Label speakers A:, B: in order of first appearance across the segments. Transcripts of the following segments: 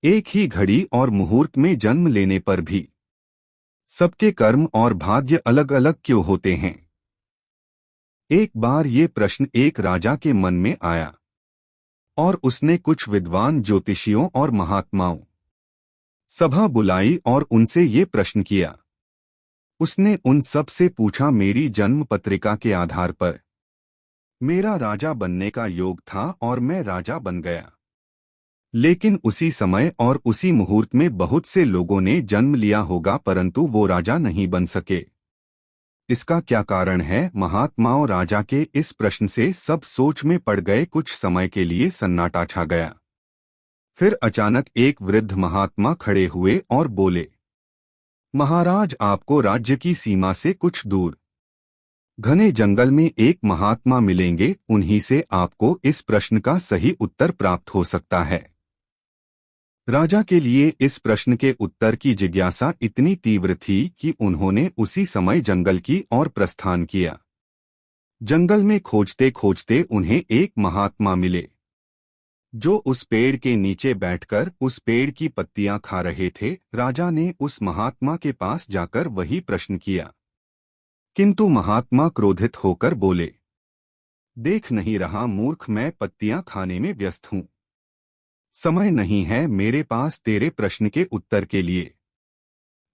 A: एक ही घड़ी और मुहूर्त में जन्म लेने पर भी सबके कर्म और भाग्य अलग अलग क्यों होते हैं? एक बार ये प्रश्न एक राजा के मन में आया और उसने कुछ विद्वान ज्योतिषियों और महात्माओं सभा बुलाई और उनसे ये प्रश्न किया। उसने उन सब से पूछा, मेरी जन्म पत्रिका के आधार पर मेरा राजा बनने का योग था और मैं राजा बन गया, लेकिन उसी समय और उसी मुहूर्त में बहुत से लोगों ने जन्म लिया होगा परंतु वो राजा नहीं बन सके। इसका क्या कारण है? महात्माओं राजा के इस प्रश्न से सब सोच में पड़ गए। कुछ समय के लिए सन्नाटा छा गया। फिर अचानक एक वृद्ध महात्मा खड़े हुए और बोले, महाराज, आपको राज्य की सीमा से कुछ दूर घने जंगल में एक महात्मा मिलेंगे, उन्हीं से आपको इस प्रश्न का सही उत्तर प्राप्त हो सकता है। राजा के लिए इस प्रश्न के उत्तर की जिज्ञासा इतनी तीव्र थी कि उन्होंने उसी समय जंगल की ओर प्रस्थान किया। जंगल में खोजते खोजते उन्हें एक महात्मा मिले जो उस पेड़ के नीचे बैठकर उस पेड़ की पत्तियां खा रहे थे। राजा ने उस महात्मा के पास जाकर वही प्रश्न किया, किंतु महात्मा क्रोधित होकर बोले, देख नहीं रहा मूर्ख, मैं पत्तियां खाने में व्यस्त हूं। समय नहीं है मेरे पास तेरे प्रश्न के उत्तर के लिए।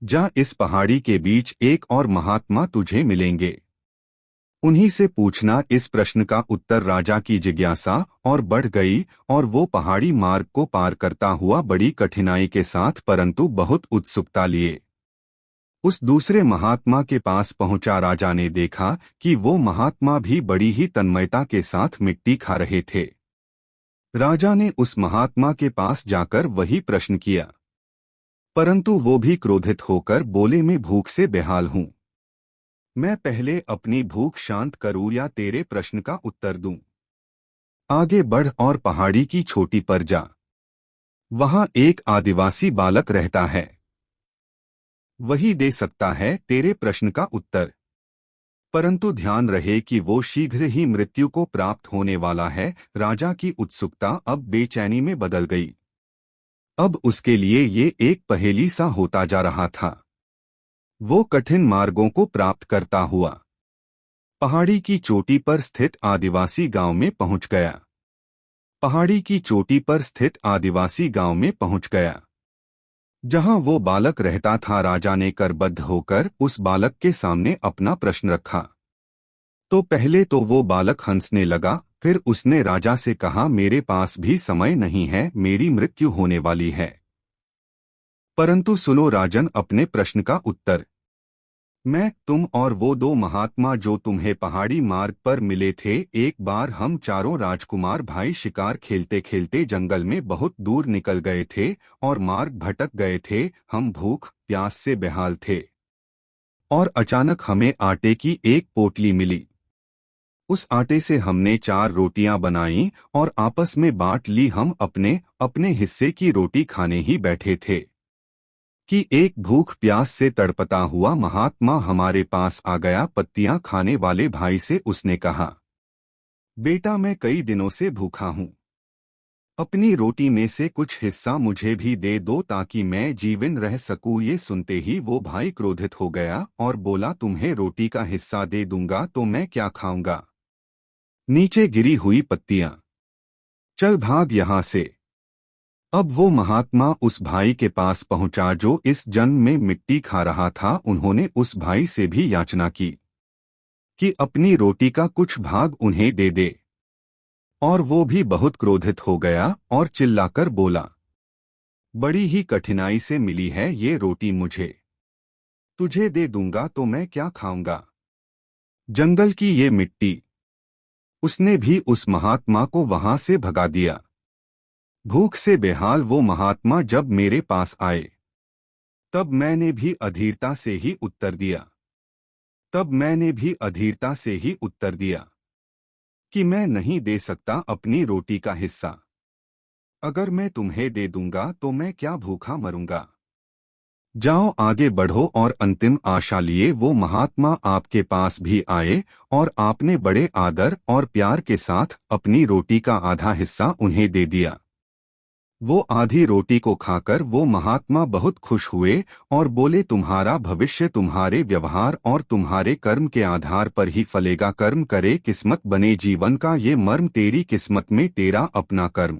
A: जा, इस पहाड़ी के बीच एक और महात्मा तुझे मिलेंगे, उन्हीं से पूछना इस प्रश्न का उत्तर। राजा की जिज्ञासा और बढ़ गई और वो पहाड़ी मार्ग को पार करता हुआ बड़ी कठिनाई के साथ परंतु बहुत उत्सुकता लिए उस दूसरे महात्मा के पास पहुंचा। राजा ने देखा कि वो महात्मा भी बड़ी ही तन्मयता के साथ मिट्टी खा रहे थे। राजा ने उस महात्मा के पास जाकर वही प्रश्न किया, परंतु वो भी क्रोधित होकर बोले, मैं भूख से बेहाल हूं। मैं पहले अपनी भूख शांत करूं या तेरे प्रश्न का उत्तर दूं? आगे बढ़ और पहाड़ी की चोटी पर जा, वहां एक आदिवासी बालक रहता है, वही दे सकता है तेरे प्रश्न का उत्तर। परंतु ध्यान रहे कि वो शीघ्र ही मृत्यु को प्राप्त होने वाला है। राजा की उत्सुकता अब बेचैनी में बदल गई। अब उसके लिए ये एक पहेली सा होता जा रहा था। वो कठिन मार्गों को प्राप्त करता हुआ पहाड़ी की चोटी पर स्थित आदिवासी गांव में पहुंच गया। पहाड़ी की चोटी पर स्थित आदिवासी गांव में पहुंच गया जहां वो बालक रहता था। राजा ने करबद्ध होकर उस बालक के सामने अपना प्रश्न रखा। तो पहले तो वो बालक हंसने लगा, फिर उसने राजा से कहा, मेरे पास भी समय नहीं है, मेरी मृत्यु होने वाली है। परंतु सुनो राजन अपने प्रश्न का उत्तर। मैं, तुम और वो दो महात्मा जो तुम्हें पहाड़ी मार्ग पर मिले थे, एक बार हम चारों राजकुमार भाई शिकार खेलते खेलते जंगल में बहुत दूर निकल गए थे और मार्ग भटक गए थे। हम भूख प्यास से बेहाल थे और अचानक हमें आटे की एक पोटली मिली। उस आटे से हमने 4 रोटियां बनाई और आपस में बांट ली। हम अपने अपने हिस्से की रोटी खाने ही बैठे थे कि एक भूख प्यास से तड़पता हुआ महात्मा हमारे पास आ गया। पत्तियां खाने वाले भाई से उसने कहा, बेटा, मैं कई दिनों से भूखा हूं, अपनी रोटी में से कुछ हिस्सा मुझे भी दे दो ताकि मैं जीवन रह सकूं। ये सुनते ही वो भाई क्रोधित हो गया और बोला, तुम्हें रोटी का हिस्सा दे दूंगा तो मैं क्या खाऊंगा? नीचे गिरी हुई पत्तियां, चल भाग यहां से। अब वो महात्मा उस भाई के पास पहुंचा जो इस जन्म में मिट्टी खा रहा था। उन्होंने उस भाई से भी याचना की कि अपनी रोटी का कुछ भाग उन्हें दे दे, और वो भी बहुत क्रोधित हो गया और चिल्लाकर बोला, बड़ी ही कठिनाई से मिली है ये रोटी मुझे, तुझे दे दूंगा तो मैं क्या खाऊंगा? जंगल की ये मिट्टी। उसने भी उस महात्मा को वहां से भगा दिया। भूख से बेहाल वो महात्मा जब मेरे पास आए तब मैंने भी अधीरता से ही उत्तर दिया कि मैं नहीं दे सकता अपनी रोटी का हिस्सा। अगर मैं तुम्हें दे दूंगा तो मैं क्या भूखा मरूंगा? जाओ आगे बढ़ो। और अंतिम आशा लिए वो महात्मा आपके पास भी आए और आपने बड़े आदर और प्यार के साथ अपनी रोटी का आधा हिस्सा उन्हें दे दिया। वो आधी रोटी को खाकर वो महात्मा बहुत खुश हुए और बोले, तुम्हारा भविष्य तुम्हारे व्यवहार और तुम्हारे कर्म के आधार पर ही फलेगा। कर्म करे किस्मत बने जीवन का, ये मर्म तेरी किस्मत में तेरा अपना कर्म।